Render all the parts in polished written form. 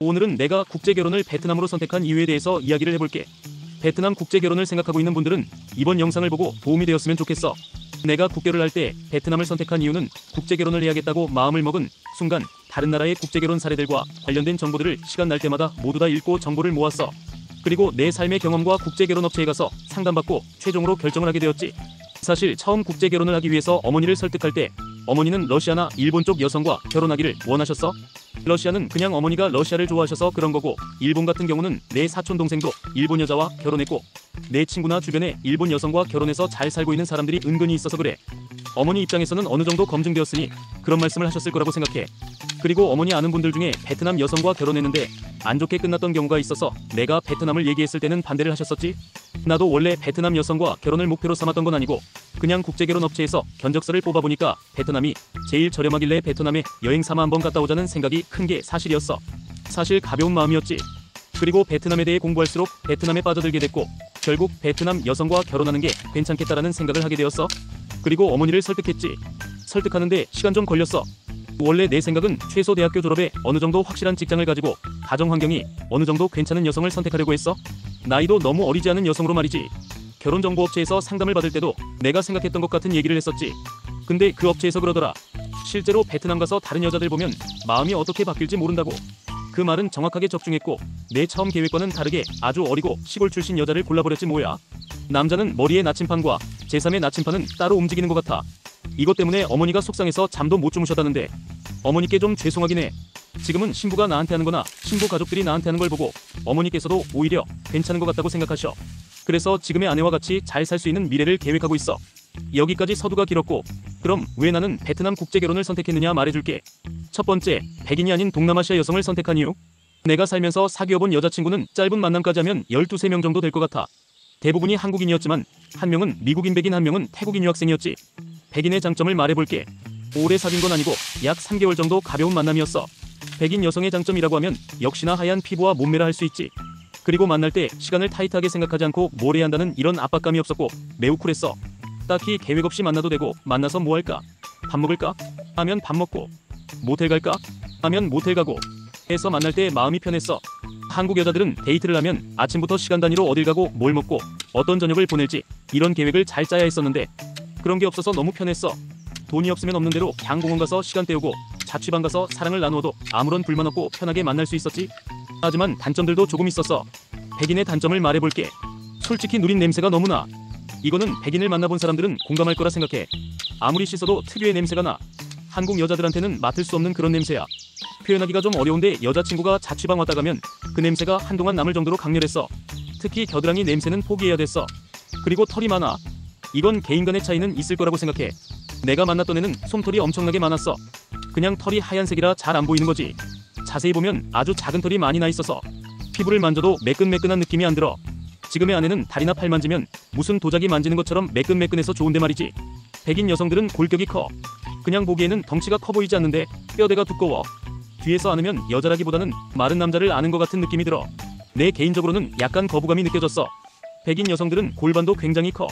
오늘은 내가 국제결혼을 베트남으로 선택한 이유에 대해서 이야기를 해볼게. 베트남 국제결혼을 생각하고 있는 분들은 이번 영상을 보고 도움이 되었으면 좋겠어. 내가 국결을 할 때 베트남을 선택한 이유는 국제결혼을 해야겠다고 마음을 먹은 순간 다른 나라의 국제결혼 사례들과 관련된 정보들을 시간 날 때마다 모두 다 읽고 정보를 모았어. 그리고 내 삶의 경험과 국제결혼 업체에 가서 상담받고 최종으로 결정을 하게 되었지. 사실 처음 국제결혼을 하기 위해서 어머니를 설득할 때 어머니는 러시아나 일본 쪽 여성과 결혼하기를 원하셨어. 러시아는 그냥 어머니가 러시아를 좋아하셔서 그런 거고, 일본 같은 경우는 내 사촌 동생도 일본 여자와 결혼했고 내 친구나 주변에 일본 여성과 결혼해서 잘 살고 있는 사람들이 은근히 있어서 그래. 어머니 입장에서는 어느 정도 검증되었으니 그런 말씀을 하셨을 거라고 생각해. 그리고 어머니 아는 분들 중에 베트남 여성과 결혼했는데 안 좋게 끝났던 경우가 있어서 내가 베트남을 얘기했을 때는 반대를 하셨었지. 나도 원래 베트남 여성과 결혼을 목표로 삼았던 건 아니고 그냥 국제결혼 업체에서 견적서를 뽑아보니까 베트남이 제일 저렴하길래 베트남에 여행 삼아 한번 갔다 오자는 생각이 큰 게 사실이었어. 사실 가벼운 마음이었지. 그리고 베트남에 대해 공부할수록 베트남에 빠져들게 됐고 결국 베트남 여성과 결혼하는 게 괜찮겠다라는 생각을 하게 되었어. 그리고 어머니를 설득했지. 설득하는데 시간 좀 걸렸어. 원래 내 생각은 최소 대학교 졸업에 어느 정도 확실한 직장을 가지고 가정 환경이 어느 정도 괜찮은 여성을 선택하려고 했어. 나이도 너무 어리지 않은 여성으로 말이지. 결혼정보업체에서 상담을 받을 때도 내가 생각했던 것 같은 얘기를 했었지. 근데 그 업체에서 그러더라. 실제로 베트남 가서 다른 여자들 보면 마음이 어떻게 바뀔지 모른다고. 그 말은 정확하게 적중했고 내 처음 계획과는 다르게 아주 어리고 시골 출신 여자를 골라버렸지 뭐야. 남자는 머리에 나침판과 제3의 나침판은 따로 움직이는 것 같아. 이것 때문에 어머니가 속상해서 잠도 못 주무셨다는데 어머니께 좀 죄송하긴 해. 지금은 신부가 나한테 하는 거나 신부 가족들이 나한테 하는 걸 보고 어머니께서도 오히려 괜찮은 것 같다고 생각하셔. 그래서 지금의 아내와 같이 잘 살 수 있는 미래를 계획하고 있어. 여기까지 서두가 길었고 그럼 왜 나는 베트남 국제결혼을 선택했느냐 말해줄게. 첫 번째, 백인이 아닌 동남아시아 여성을 선택한 이유. 내가 살면서 사귀어본 여자친구는 짧은 만남까지 하면 12~13명 정도 될 것 같아. 대부분이 한국인이었지만 한 명은 미국인 백인, 한 명은 태국인 유학생이었지. 백인의 장점을 말해볼게. 오래 사귄 건 아니고 약 3개월 정도 가벼운 만남이었어. 백인 여성의 장점이라고 하면 역시나 하얀 피부와 몸매라 할 수 있지. 그리고 만날 때 시간을 타이트하게 생각하지 않고 뭘 해야 한다는 이런 압박감이 없었고 매우 쿨했어. 딱히 계획 없이 만나도 되고 만나서 뭐 할까? 밥 먹을까? 하면 밥 먹고. 모텔 갈까? 하면 모텔 가고 해서 만날 때 마음이 편했어. 한국 여자들은 데이트를 하면 아침부터 시간 단위로 어딜 가고 뭘 먹고 어떤 저녁을 보낼지 이런 계획을 잘 짜야 했었는데 그런 게 없어서 너무 편했어. 돈이 없으면 없는 대로 양공원 가서 시간 때우고 자취방 가서 사랑을 나누어도 아무런 불만 없고 편하게 만날 수 있었지. 하지만 단점들도 조금 있었어. 백인의 단점을 말해볼게. 솔직히 누린 냄새가 너무 나. 이거는 백인을 만나본 사람들은 공감할 거라 생각해. 아무리 씻어도 특유의 냄새가 나. 한국 여자들한테는 맡을 수 없는 그런 냄새야. 표현하기가 좀 어려운데 여자친구가 자취방 왔다 가면 그 냄새가 한동안 남을 정도로 강렬했어. 특히 겨드랑이 냄새는 포기해야 됐어. 그리고 털이 많아. 이건 개인 간의 차이는 있을 거라고 생각해. 내가 만났던 애는 솜털이 엄청나게 많았어. 그냥 털이 하얀색이라 잘 안 보이는 거지. 자세히 보면 아주 작은 털이 많이 나 있어서 피부를 만져도 매끈매끈한 느낌이 안 들어. 지금의 아내는 다리나 팔 만지면 무슨 도자기 만지는 것처럼 매끈매끈해서 좋은데 말이지. 백인 여성들은 골격이 커. 그냥 보기에는 덩치가 커 보이지 않는데 뼈대가 두꺼워. 뒤에서 안으면 여자라기보다는 마른 남자를 아는 것 같은 느낌이 들어. 내 개인적으로는 약간 거부감이 느껴졌어. 백인 여성들은 골반도 굉장히 커.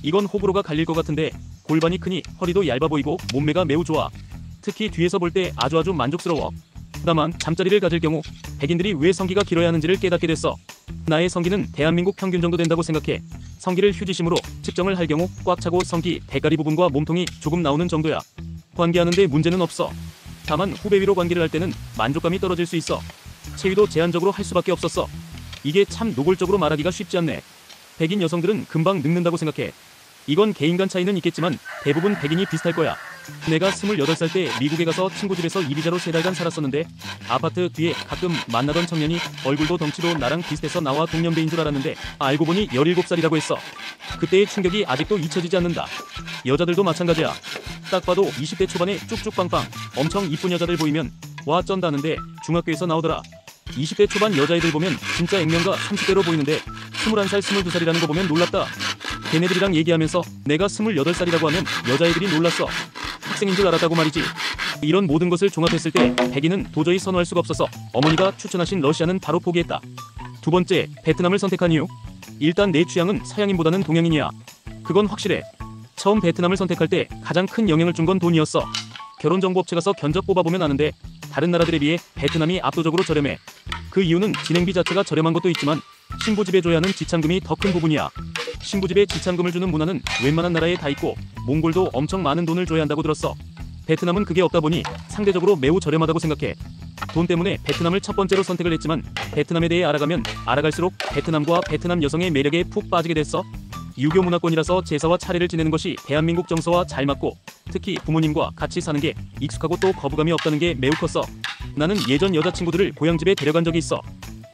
이건 호불호가 갈릴 것 같은데 골반이 크니 허리도 얇아 보이고 몸매가 매우 좋아. 특히 뒤에서 볼 때 아주 만족스러워. 다만 잠자리를 가질 경우 백인들이 왜 성기가 길어야 하는지를 깨닫게 됐어. 나의 성기는 대한민국 평균 정도 된다고 생각해. 성기를 휴지심으로 측정을 할 경우 꽉 차고 성기 대가리 부분과 몸통이 조금 나오는 정도야. 관계하는데 문제는 없어. 다만 후배 위로 관계를 할 때는 만족감이 떨어질 수 있어. 체위도 제한적으로 할 수밖에 없었어. 이게 참 노골적으로 말하기가 쉽지 않네. 백인 여성들은 금방 늙는다고 생각해. 이건 개인 간 차이는 있겠지만 대부분 백인이 비슷할 거야. 내가 28살 때 미국에 가서 친구 집에서 이비자로 3달간 살았었는데 아파트 뒤에 가끔 만나던 청년이 얼굴도 덩치도 나랑 비슷해서 나와 동년배인 줄 알았는데 알고 보니 17살이라고 했어. 그때의 충격이 아직도 잊혀지지 않는다. 여자들도 마찬가지야. 딱 봐도 20대 초반에 쭉쭉 빵빵 엄청 이쁜 여자들 보이면 와 쩐다는데 중학교에서 나오더라. 20대 초반 여자애들 보면 진짜 액면가 30대로 보이는데 21살 22살이라는 거 보면 놀랍다. 걔네들이랑 얘기하면서 내가 28살이라고 하면 여자애들이 놀랐어. 학생인 줄 알았다고 말이지. 이런 모든 것을 종합했을 때 백인은 도저히 선호할 수가 없어서 어머니가 추천하신 러시아는 바로 포기했다. 두 번째, 베트남을 선택한 이유. 일단 내 취향은 서양인보다는 동양인이야. 그건 확실해. 처음 베트남을 선택할 때 가장 큰 영향을 준 건 돈이었어. 결혼정보업체 가서 견적 뽑아보면 아는데 다른 나라들에 비해 베트남이 압도적으로 저렴해. 그 이유는 진행비 자체가 저렴한 것도 있지만 신부집에 줘야 하는 지참금이 더 큰 부분이야. 신부집에 지참금을 주는 문화는 웬만한 나라에 다 있고 몽골도 엄청 많은 돈을 줘야 한다고 들었어. 베트남은 그게 없다 보니 상대적으로 매우 저렴하다고 생각해. 돈 때문에 베트남을 첫 번째로 선택을 했지만 베트남에 대해 알아가면 알아갈수록 베트남과 베트남 여성의 매력에 푹 빠지게 됐어. 유교 문화권이라서 제사와 차례를 지내는 것이 대한민국 정서와 잘 맞고 특히 부모님과 같이 사는 게 익숙하고 또 거부감이 없다는 게 매우 컸어. 나는 예전 여자친구들을 고향집에 데려간 적이 있어.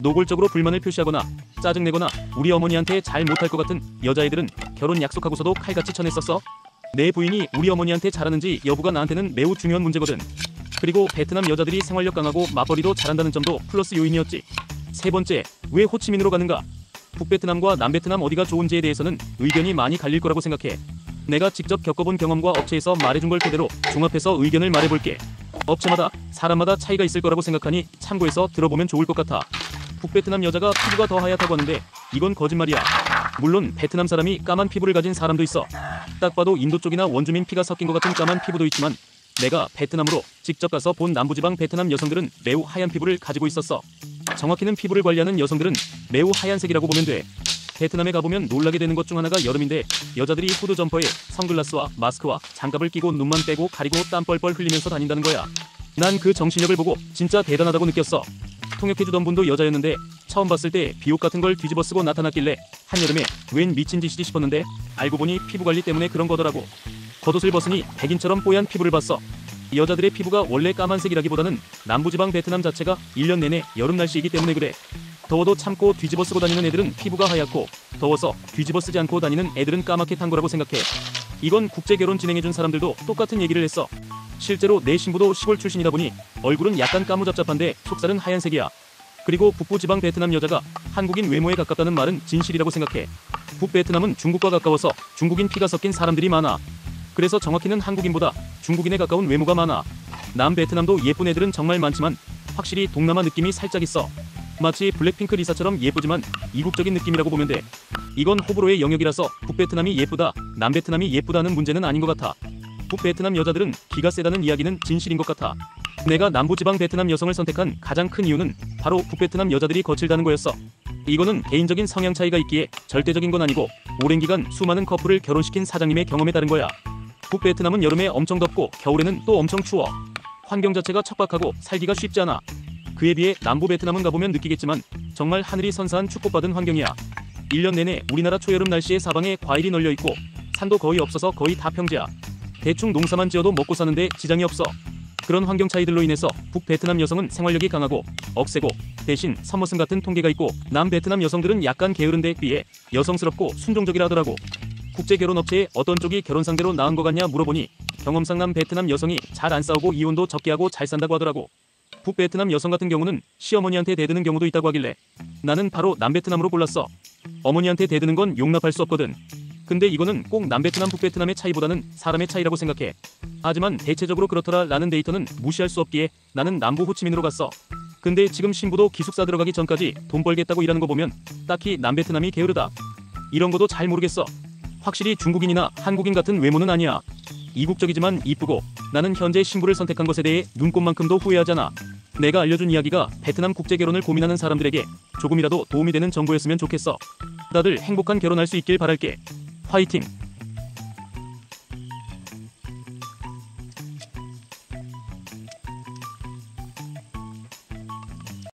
노골적으로 불만을 표시하거나 짜증내거나 우리 어머니한테 잘 못할 것 같은 여자애들은 결혼 약속하고서도 칼같이 쳐냈었어. 내 부인이 우리 어머니한테 잘하는지 여부가 나한테는 매우 중요한 문제거든. 그리고 베트남 여자들이 생활력 강하고 맞벌이도 잘한다는 점도 플러스 요인이었지. 세 번째, 왜 호치민으로 가는가? 북베트남과 남베트남 어디가 좋은지에 대해서는 의견이 많이 갈릴 거라고 생각해. 내가 직접 겪어본 경험과 업체에서 말해준 걸 토대로 종합해서 의견을 말해볼게. 업체마다 사람마다 차이가 있을 거라고 생각하니 참고해서 들어보면 좋을 것 같아. 북베트남 여자가 피부가 더 하얗다고 하는데 이건 거짓말이야. 물론 베트남 사람이 까만 피부를 가진 사람도 있어. 딱 봐도 인도 쪽이나 원주민 피가 섞인 것 같은 까만 피부도 있지만 내가 베트남으로 직접 가서 본 남부지방 베트남 여성들은 매우 하얀 피부를 가지고 있었어. 정확히는 피부를 관리하는 여성들은 매우 하얀색이라고 보면 돼. 베트남에 가보면 놀라게 되는 것 중 하나가 여름인데 여자들이 후드 점퍼에 선글라스와 마스크와 장갑을 끼고 눈만 빼고 가리고 땀 뻘뻘 흘리면서 다닌다는 거야. 난 그 정신력을 보고 진짜 대단하다고 느꼈어. 통역해주던 분도 여자였는데 처음 봤을 때 비옷 같은 걸 뒤집어 쓰고 나타났길래 한여름에 웬 미친 짓이지 싶었는데 알고 보니 피부관리 때문에 그런 거더라고. 겉옷을 벗으니 백인처럼 뽀얀 피부를 봤어. 여자들의 피부가 원래 까만색이라기보다는 남부지방 베트남 자체가 1년 내내 여름 날씨이기 때문에 그래. 더워도 참고 뒤집어 쓰고 다니는 애들은 피부가 하얗고 더워서 뒤집어 쓰지 않고 다니는 애들은 까맣게 탄 거라고 생각해. 이건 국제결혼 진행해준 사람들도 똑같은 얘기를 했어. 실제로 내 신부도 시골 출신이다 보니 얼굴은 약간 까무잡잡한데 속살은 하얀색이야. 그리고 북부지방 베트남 여자가 한국인 외모에 가깝다는 말은 진실이라고 생각해. 북베트남은 중국과 가까워서 중국인 피가 섞인 사람들이 많아. 그래서 정확히는 한국인보다 중국인에 가까운 외모가 많아. 남베트남도 예쁜 애들은 정말 많지만 확실히 동남아 느낌이 살짝 있어. 마치 블랙핑크 리사처럼 예쁘지만 이국적인 느낌이라고 보면 돼. 이건 호불호의 영역이라서 북베트남이 예쁘다, 남베트남이 예쁘다는 문제는 아닌 것 같아. 북베트남 여자들은 기가 세다는 이야기는 진실인 것 같아. 내가 남부지방 베트남 여성을 선택한 가장 큰 이유는 바로 북베트남 여자들이 거칠다는 거였어. 이거는 개인적인 성향 차이가 있기에 절대적인 건 아니고 오랜 기간 수많은 커플을 결혼시킨 사장님의 경험에 따른 거야. 북베트남은 여름에 엄청 덥고 겨울에는 또 엄청 추워. 환경 자체가 척박하고 살기가 쉽지 않아. 그에 비해 남부 베트남은 가보면 느끼겠지만 정말 하늘이 선사한 축복받은 환경이야. 1년 내내 우리나라 초여름 날씨에 사방에 과일이 널려있고 산도 거의 없어서 거의 다 평지야. 대충 농사만 지어도 먹고 사는데 지장이 없어. 그런 환경 차이들로 인해서 북베트남 여성은 생활력이 강하고 억세고 대신 섬머슴 같은 통계가 있고 남베트남 여성들은 약간 게으른데 비해 여성스럽고 순종적이라 하더라고. 국제결혼업체에 어떤 쪽이 결혼 상대로 나은 것 같냐 물어보니 경험상 남베트남 여성이 잘 안 싸우고 이혼도 적게 하고 잘 산다고 하더라고. 북베트남 여성 같은 경우는 시어머니한테 대드는 경우도 있다고 하길래 나는 바로 남베트남으로 골랐어. 어머니한테 대드는 건 용납할 수 없거든. 근데 이거는 꼭 남베트남 북베트남의 차이보다는 사람의 차이라고 생각해. 하지만 대체적으로 그렇더라 라는 데이터는 무시할 수 없기에 나는 남부 호치민으로 갔어. 근데 지금 신부도 기숙사 들어가기 전까지 돈 벌겠다고 일하는 거 보면 딱히 남베트남이 게으르다 이런 거도 잘 모르겠어. 확실히 중국인이나 한국인 같은 외모는 아니야. 이국적이지만 이쁘고 나는 현재 신부를 선택한 것에 대해 눈꼽만큼도 후회하지 않아. 내가 알려준 이야기가 베트남 국제결혼을 고민하는 사람들에게 조금이라도 도움이 되는 정보였으면 좋겠어. 다들 행복한 결혼할 수 있길 바랄게. 화이팅!